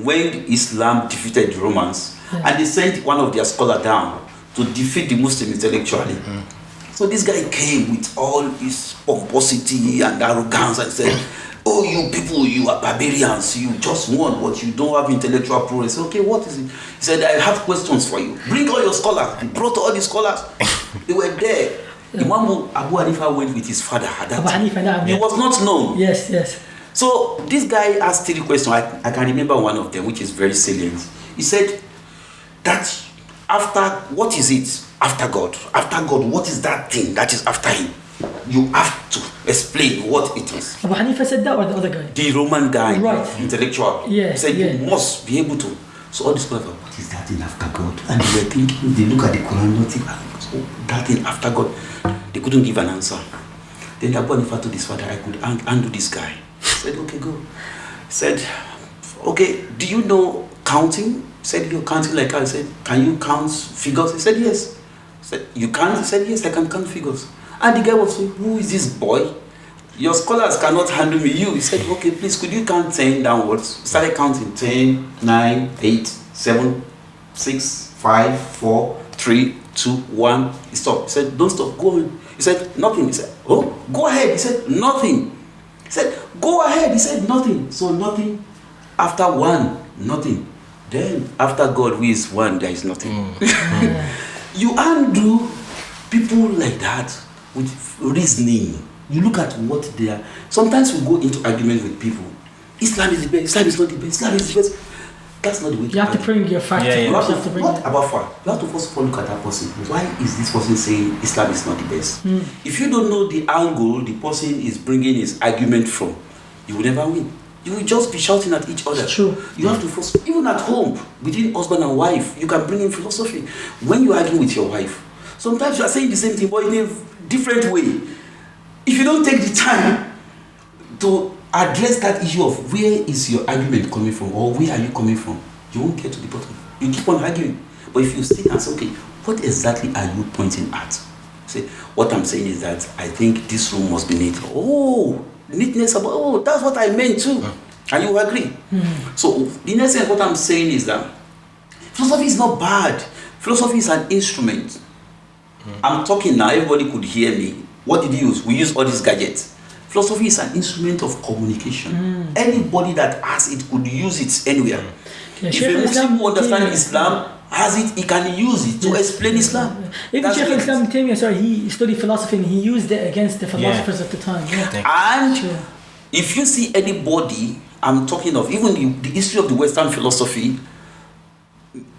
when Islam defeated the Romans, and they sent one of their scholars down to defeat the Muslims intellectually. So this guy came with all his pomposity and arrogance and said, oh, you people, you are barbarians, you just won, but you don't have intellectual progress. Okay, what is it? He said, I have questions for you. Bring all your scholars. He brought all the scholars. They were there. Imam Abu Hanifa went with his father at that Abu time. Hanifa, na'am, He yeah. was not known. Yes. Yes. So this guy asked 3 questions. I can remember one of them, which is very salient. He said that after, what is it after God? After God, what is that thing that is after him? You have to explain what it is. Abu Hanifa said that, or the other guy? The Roman guy, Right. intellectual, Yeah, said yeah. you must be able to. So all these scholars were, what is that thing after God? And they were thinking, they look at the Quran, nothing, so that thing after God. They couldn't give an answer. Then Abu Hanifa told his father, I could undo this guy. He said, okay, go. He said, okay, do you know counting? He said, you're counting like I said, can you count figures? He said, yes. He said, you can't? He said, yes, I can count figures. And the guy was saying, who is this boy? Your scholars cannot handle me. You. He said, okay, please, could you count 10 downwards? He started counting 10, 9, 8, 7, 6, 5, 4, 3, 2, 1. He stopped. He said, don't stop, go on. He said, nothing. He said, oh, go ahead. He said, nothing. He said, go ahead. He said, nothing. So nothing. After 1, nothing. Then after God, who is 1, there is nothing. You undo people like that with reasoning. You look at what they are. Sometimes we go into argument with people, Islam is the best, Islam is not the best, Islam is the best. That's not the way You have to bring your facts. Yeah, yeah. You have You have to bring not it. about fact. You have to first of all look at that person. Why is this person saying Islam is not the best? If you don't know the angle the person is bringing his argument from, you will never win. You will just be shouting at each other. It's true. You have to first, even at home, between husband and wife, you can bring in philosophy. When you argue with your wife, sometimes you are saying the same thing, but in a different way. If you don't take the time to address that issue of where is your argument coming from, or where are you coming from, you won't get to the bottom. You keep on arguing. But if you stay and say, okay, what exactly are you pointing at? Say, what I'm saying is that I think this room must be neat. Oh, neatness about, oh, that's what I meant too. And you agree. So the next thing what I'm saying is that philosophy is not bad. Philosophy is an instrument. I'm talking now, everybody could hear me. What did you use? We use all these gadgets. Philosophy is an instrument of communication. Anybody that has it could use it anywhere. Yeah, If Sheikh a Muslim who understands Islam- Islam has it, he can use it to explain Islam. Even That's Sheikh what it Islam is. Taymiyyah, he studied philosophy and he used it against the philosophers at the time. Yeah. And Sure. if you see anybody, I'm talking of even the history of the Western philosophy,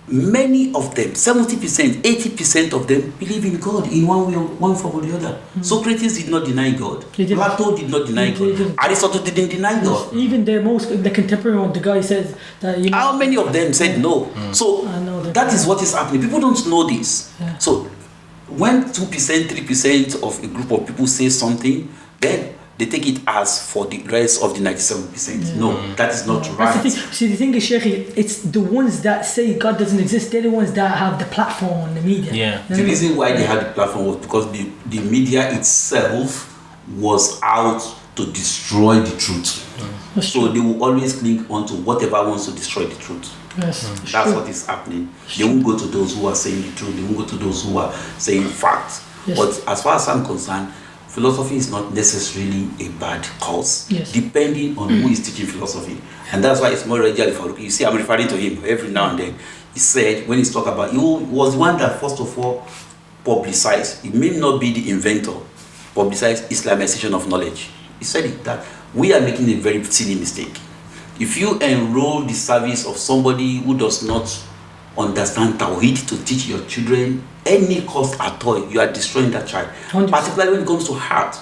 many of them, 70%, 80% of them believe in God in one way, one form or the other. Socrates did not deny God. He didn't. Plato did not deny He God. didn't. Aristotle didn't deny God. Even the contemporary one, the guy says that, you know, How many of them said no? So I know that. that is what is happening. People don't know this. Yeah. So when 2%, 3% of a group of people say something, then they take it as for the rest of the 97%. No, that is not That's right. the thing. See, the thing is, Sheikh, it's the ones that say God doesn't exist, they're the ones that have the platform on the media. Yeah. The reason why they had the platform was because the media itself was out to destroy the truth. That's So true. they will always cling on to whatever wants to destroy the truth. Yes, it's That's true. what is happening. They won't go to those who are saying the truth. They won't go to those who are saying facts. Yes. But as far as I'm concerned, philosophy is not necessarily a bad cause, Yes. depending on who is teaching philosophy. And that's why it's more regular for, you see, I'm referring to him every now and then. He said, when he's talking about, he was the one that first of all publicized, he may not be the inventor, publicized Islamization of knowledge. He said it, that we are making a very silly mistake. If you enroll the service of somebody who does not understand Tawhid to teach your children, any cost at all, you are destroying that child. 100%. Particularly when it comes to heart.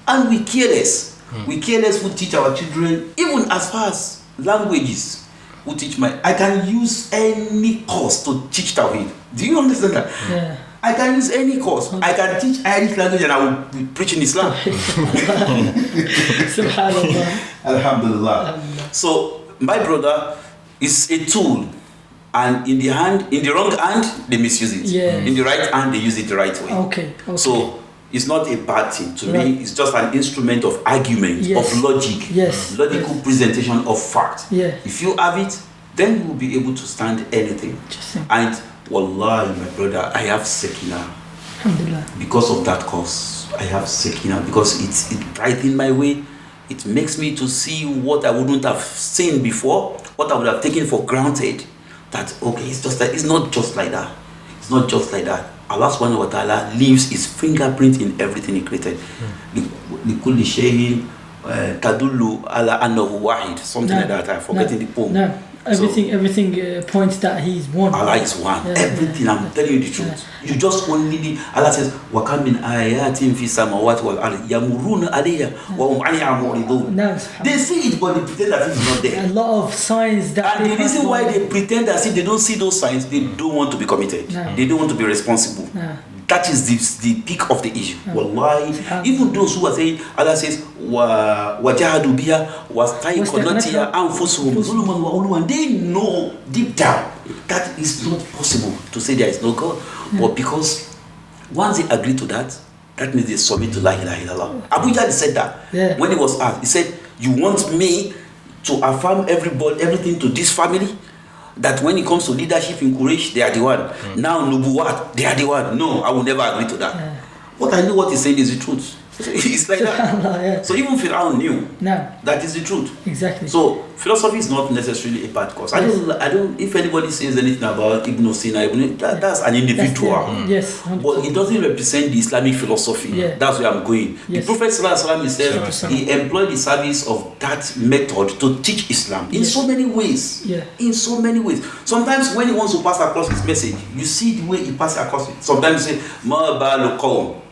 And we careless. We careless who teach our children, even as far as languages. Who teach I can use any course to teach Tawhid. Do you understand that? Yeah. I can use any course. I can teach Irish language and I will be preaching Islam. Subhanallah. Alhamdulillah. So my brother is a tool, and in the wrong hand they misuse it. Yeah. In the right hand they use it the right way. Okay. So it's not a bad thing to Right. me. It's just an instrument of argument, Yes. of logic, Yes. logical presentation of fact. Yeah. If you have it, then you will be able to stand anything. Interesting. And wallahi, my brother, I have sekina. Alhamdulillah. Because of that cause, I have sekina, because it brightens my way. It makes me to see what I wouldn't have seen before, what I would have taken for granted. That okay, it's not just like that. It's not just like that. Allah subhanahu wa ta'ala leaves his fingerprint in everything he created. لِكُلِّ شَيْءٍ تَدُلُّ عَلَى أَنَّهُ وَاحِدٌ. Something like that. I'm forgetting the poem. No. Everything points that he's one. Allah is one. Yeah. Everything, I'm telling you the truth. You just only need, Allah says, وَكَمْ مِنْ آيَاتٍ فِي السَّمَاوَاتِ وَالْأَرْضِ يَمُرُّونَ عَلَيْهَا وَهُمْ عَنْهَا مُعْرِضُونَ. No, They see it, but they pretend that it's not a there. lot of signs that. And the reason why they pretend as if they don't see those signs, they don't want to be committed. No. They don't want to be responsible. No. That is the peak of the issue. Wallahi, even those who are saying, Allah says, وَجَهَدُوا بِهَا وَاسْتَيْقَنَتْهَا أَنفُسُهُمْ ظُلُمًا وَعُلُوًا. They know deep down that it's not possible to say there is no God. But because once they agree to that, that means they submit to La ilaha illallah. Abu Jahl said that. Yeah. When he was asked, he said, you want me to affirm everything to this family? That when it comes to leadership in Quraysh, they are the one. Now Nubuwat, they are the one. No, I will never agree to that. Yeah. But I know what he's saying is the truth. It's like that. Yeah. So even Fir'aun knew No, that is the truth. exactly. So philosophy is not necessarily a bad cause. I don't. If anybody says anything about Ibn Sina, that's an individual. Yes, 100%. But it doesn't represent the Islamic philosophy. Yeah. That's where I'm going. Yes. The Prophet ﷺ himself, Sure. he employed the service of that method to teach Islam in Yes. so many ways. Yeah. In so many ways. Sometimes when he wants to pass across his message, you see the way he passes across it. Sometimes he say, "Ma balu qawm."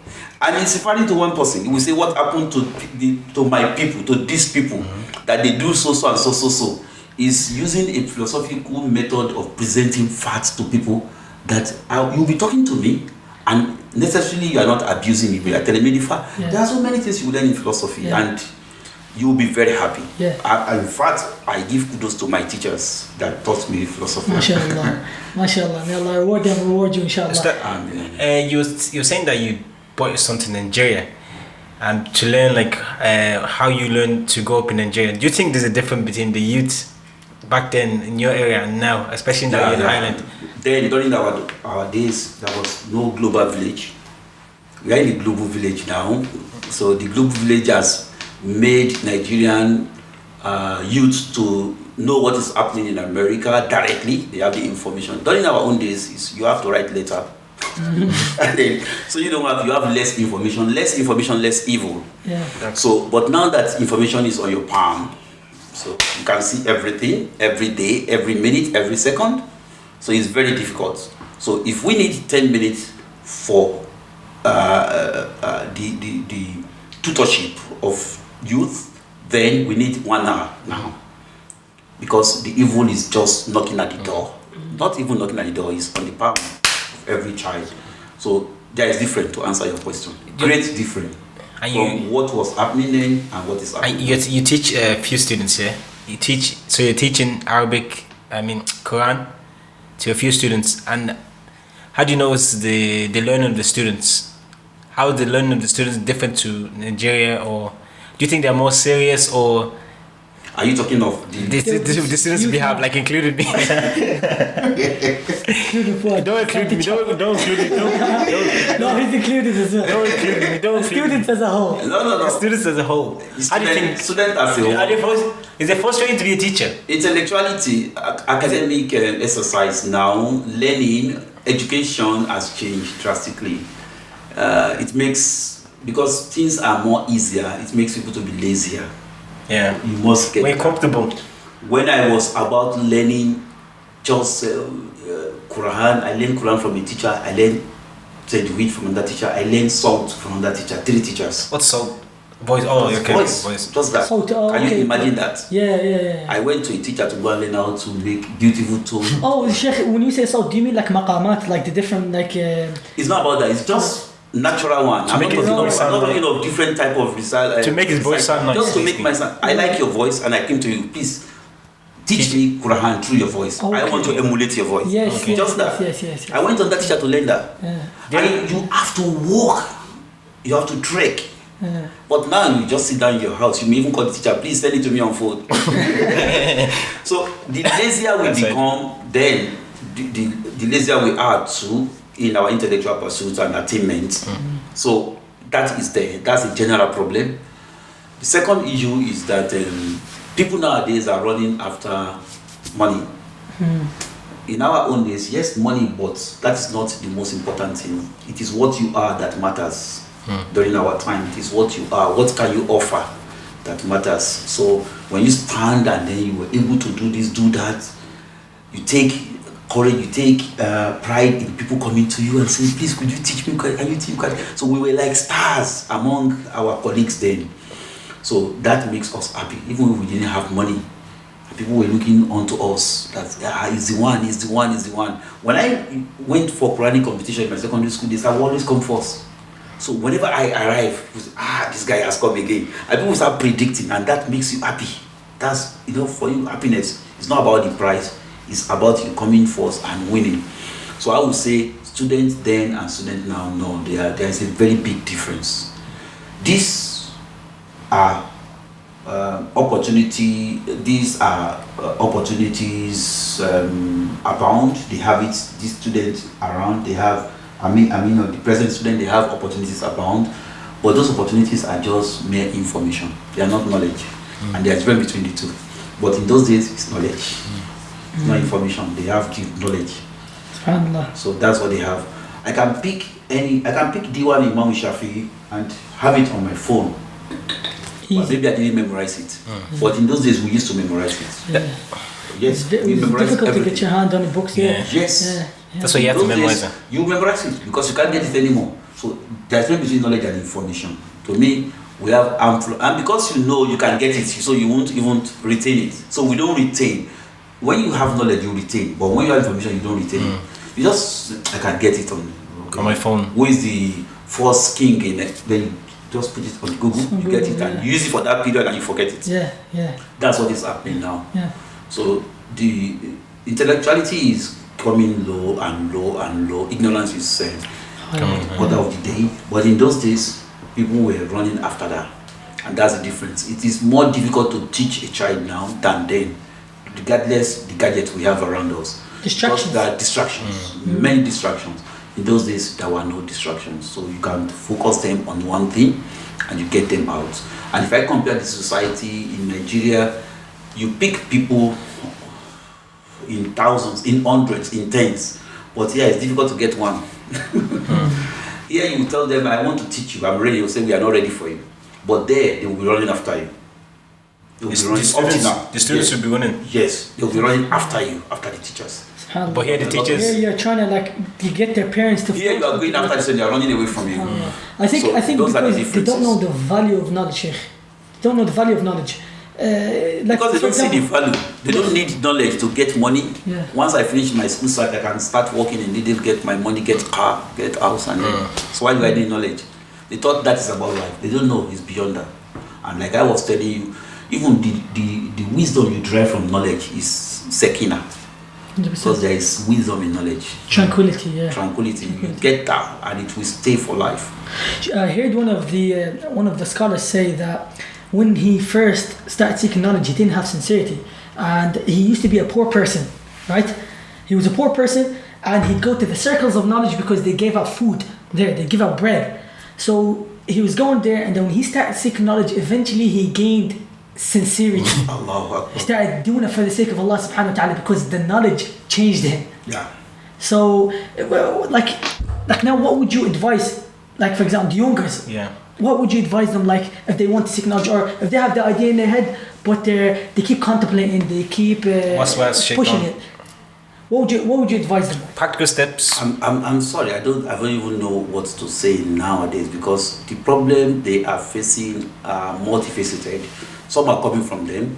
And it's referring to one person. He will say, "What happened to my people, to these people, that they do so and so." Is using a philosophical method of presenting facts to people that you'll be talking to me, and necessarily you are not abusing me. You are telling me the fact. Yeah. There are so many things you learn in philosophy, Yeah. and you'll be very happy. Yeah. In fact, I give kudos to my teachers that taught me philosophy. MashaAllah. MashaAllah. May Allah reward them, reward you, inshallah. You're saying that you brought your son to Nigeria and to learn like how you learn to grow up in Nigeria. Do you think there's a difference between the youth back then in your area and now, especially now in Ireland? Then during our days, there was no global village. We are in the global village now. So the global village has made Nigerian youth to know what is happening in America directly. They have the information. During our own days, you have to write letter. And then, so you have less information, less evil. Yeah. So, but now that information is on your palm, so you can see everything, every day, every minute, every second. So it's very difficult. So if we need 10 minutes for the tutorship of youth, then we need 1 hour now. Because the evil is just knocking at the door. Not even knocking at the door, it's on the palm of every child. So there is different, to answer your question. Great different from what was happening then and what is happening. You teach a few students, yeah? You're teaching Arabic, Quran to a few students. And how do you know it's the learning of the students? How is the learning of the students different to Nigeria, or do you think they're more serious, or are you talking of the students we have, like included me? Don't include me. Don't include me. No, he's included as well. Don't include me. Don't include Students as a whole. No. Students as a whole. How do you think? Students as a whole. Is it frustrating to be a teacher? Intellectuality, academic exercise now, learning, education has changed drastically. It makes, because things are more easier, it makes people to be lazier. Yeah. You must get more comfortable. When I was about learning just Quran, I learned Quran from a teacher, I learned Tajweed from another teacher, I learned Salt from another teacher, 3 teachers. What's Salt? Voice. Oh, okay. Voice. Just that. Salt, Can you imagine that? Yeah. I went to a teacher to go and learn how to make beautiful tones. Oh, Sheikh, when you say salt, do you mean like maqamat, like the different, like... It's not about that, it's just natural one. I'm not talking of different type of result. To make his voice sound nice. Just to make my sound. I like your voice and I came to you. Please teach me Quran through your voice. Okay. I want to emulate your voice. Yes, okay. Just that. Yes. I went on that teacher to learn that. Yeah. And you have to walk. You have to trek. Yeah. But now you just sit down in your house. You may even call the teacher, please send it to me on phone. So the lazier we become, then the lazier we are too in our intellectual pursuits and attainments. So that is there. That's a general problem. The second issue is that people nowadays are running after money. In our own days, yes, money, but that is not the most important thing. It is what you are that matters. During our time, it is what you are. What can you offer that matters? So when you stand and then you were able to do this, do that, you take courage, you take pride in people coming to you and saying, please, could you teach me? Can you teach me? So we were like stars among our colleagues then. So that makes us happy, even if we didn't have money. People were looking onto us that he's the one. When I went for Quranic competition in my secondary school days, I would always come first. So whenever I arrive, this guy has come again. And people start predicting, and that makes you happy. That's, for you, happiness. It's not about the prize. It's about you coming first and winning. So I would say students then and students now, no, there is a very big difference. These are opportunities abound. They have it. These students around. They have. The present student. They have opportunities abound, But those opportunities are just mere information. They are not knowledge. And there's a difference between the two. But in those days, it's knowledge. It's not information. They have knowledge. SubhanAllah. So that's what they have. I can pick D1 Imam Shafi'i and have it on my phone. But maybe I didn't memorize it. But in those days, we used to memorize it. Yeah. Yes, It we was memorize difficult everything. to get your hand on the books. Yeah. Yes. Yeah. That's why you have to Those memorize days, it. you memorize it because you can't get it anymore. So there's no between knowledge and information. To me, we have and because you know you can get it, so you won't even retain it. So we don't retain. When you have knowledge, you retain. But when you have information, you don't retain it. You just I can get it on my phone. Who is the first king in it? Then you just put it on Google. You get it and you use it for that period and you forget it. Yeah. That's what is happening now. Yeah. So the intellectuality is coming low and low and low. Ignorance is order of the day. But in those days, people were running after that. And that's the difference. It is more difficult to teach a child now than then, regardless the gadgets we have around us. Distractions. Because there are distractions, many distractions. In those days, there were no distractions. So you can focus them on one thing and you get them out. And if I compare the society in Nigeria, you pick people in thousands, in hundreds, in tens. But here it's difficult to get one. Here you tell them, I want to teach you, I'm ready. You'll say, we are not ready for you. But there, they will be running after you. They will be running up to now. The students will be running. Yes, they will be running after you, after the teachers. SubhanAllah. But here the teachers. Here you're trying to you get their parents to. Here you are going after this and they are running away from you. I think those are the because they don't know differences. the value of knowledge, Sheikh. They don't know the value of knowledge. Because they don't see the value. They don't need knowledge to get money. Yeah. Once I finish my school start, I can start working and they get my money, get car, get house, and so why do I need knowledge? They thought that is about life. They don't know it's beyond that. And like I was telling you, even the wisdom you derive from knowledge is sekina. 100%. Because there is wisdom in knowledge. Tranquility, yeah. Tranquility. You get that and it will stay for life. I heard one of the scholars say that when he first started seeking knowledge, he didn't have sincerity, and he used to be a poor person, right? He was a poor person, and he'd go to the circles of knowledge because they gave out food there, they give out bread. So he was going there, and then when he started seeking knowledge, eventually he gained sincerity. Allahu Akbar. He started doing it for the sake of Allah subhanahu wa ta'ala because the knowledge changed him. Yeah. So, well, like now, what would you advise, like for example, the youngers? Yeah. What would you advise them, like if they want to seek knowledge, or if they have the idea in their head, but they keep contemplating, they keep pushing it? What would you advise them? Practical steps. I'm sorry, I don't even know what to say nowadays because the problem they are facing are multifaceted. Some are coming from them,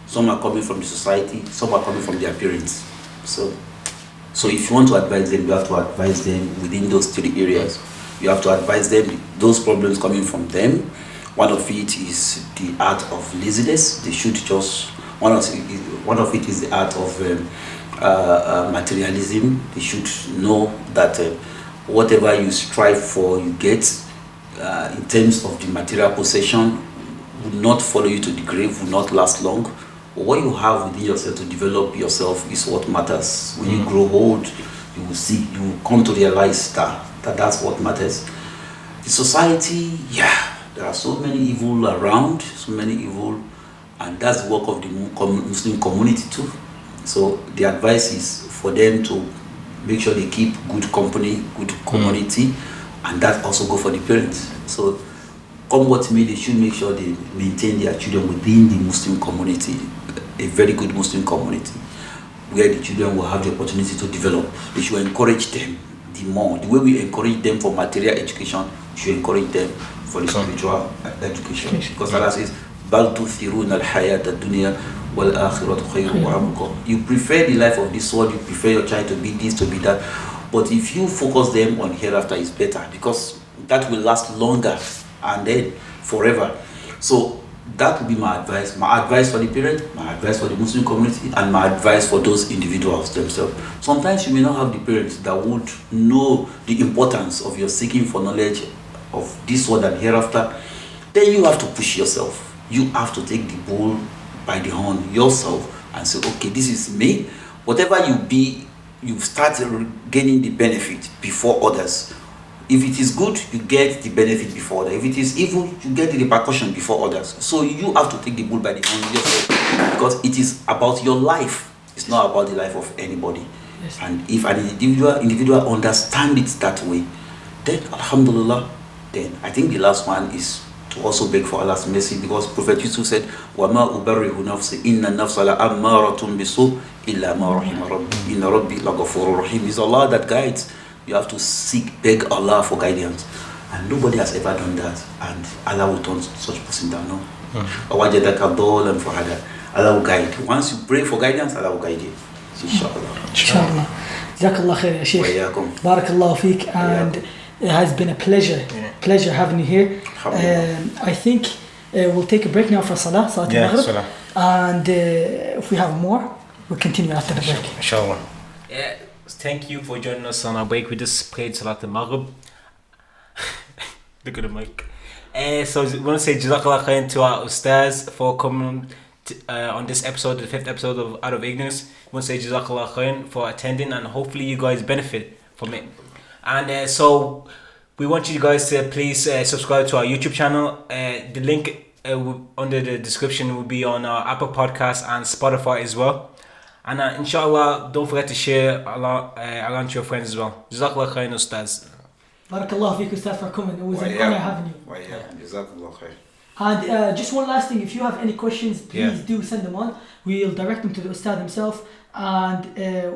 some are coming from the society, some are coming from their parents. So if you want to advise them, you have to advise them within those 3 areas. You have to advise them those problems coming from them. One of it is the art of laziness. They should just one of it is the art of materialism. They should know that whatever you strive for, you get in terms of the material possession will not follow you to the grave, will not last long. But what you have within yourself to develop yourself is what matters. When you grow old, you will see, you will come to realize that's what matters. The society, there are so many evil around, and that's the work of the Muslim community too. So the advice is for them to make sure they keep good company, good community, and that also go for the parents. So come what may, they should make sure they maintain their children within the Muslim community, a very good Muslim community, where the children will have the opportunity to develop. They should encourage them the way we encourage them for material education, we should encourage them for the spiritual education. Because Allah says, بَلْ تُثِرُونَ الْحَيَاةَ الدُّنْيَا وَالْآخِرَةُ خَيْرٌ وَأَبْقَى. You prefer the life of this world, you prefer your child to be this, to be that. But if you focus them on hereafter, it's better because that will last longer and then forever. So that would be my advice. My advice for the parents, my advice for the Muslim community, and my advice for those individuals themselves. Sometimes you may not have the parents that would know the importance of your seeking for knowledge of this world and hereafter. Then you have to push yourself. You have to take the bull by the horn yourself and say, okay, this is me. Whatever you be, you start gaining the benefit before others. if it is good, you get the benefit before others. If it is evil, you get the repercussion before others. So you have to take the bull by the horn yourself, because it is about your life. It's not about the life of anybody. Yes. And if an individual understand it that way, then alhamdulillah, then I think the last one is to also beg for Allah's mercy, because Prophet Yusuf said, وَمَا أُبَرِّهُ نَفْسِ إِنَّ النَّفْسَ لَأَمَّارَةٌ بِسُوءٍ إِلَّا مَا رَحِمَ رَبِّي إِنَّ رَبِّي لَغَفُورٌ رَحِيمٌ. It's Allah that guides. You have to beg Allah for guidance. And nobody has ever done that. And Allah will turn such person down. No. وَوَجَدَكَ ضَالًا فَهَدَى. Allah will guide. Once you pray for guidance, Allah will guide you. Inshallah. Inshallah. Jazakallah khair, ya Sheikh. وَإِيَّاكُمْ. Barakallahu feek. And it has been a pleasure having you here. I think we'll take a break now for Salah al-Maghrib. Salah. And if we have more, we'll continue after the break. Inshallah. Yeah, thank you for joining us on our break. We just played Salat al-Maghrib. Look at the mic. So we want to say Jazakallah khair to our Ustaz for coming on this episode, the 5th episode of Out of Ignorance. We want to say Jazakallah khair for attending, and hopefully you guys benefit from it. And so we want you guys to please subscribe to our YouTube channel. The link under the description will be on our Apple Podcasts and Spotify as well. And inshallah, don't forget to share around to your friends as well. Jazakallah khair, Ustaz. Barakallahu feek, Ustaz, for coming. It was an honor having you. Jazakallah khair. And just one last thing, if you have any questions, please do send them on. We'll direct them to the Ustad himself, and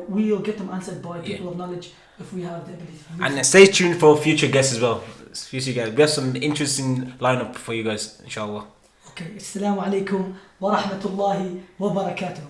we'll get them answered by people of knowledge if we have the ability. And stay tuned for future guests as well. Future guys, we have some interesting lineup for you guys, inshallah. Okay, Assalamu alaikum wa rahmatullahi wa barakatuh.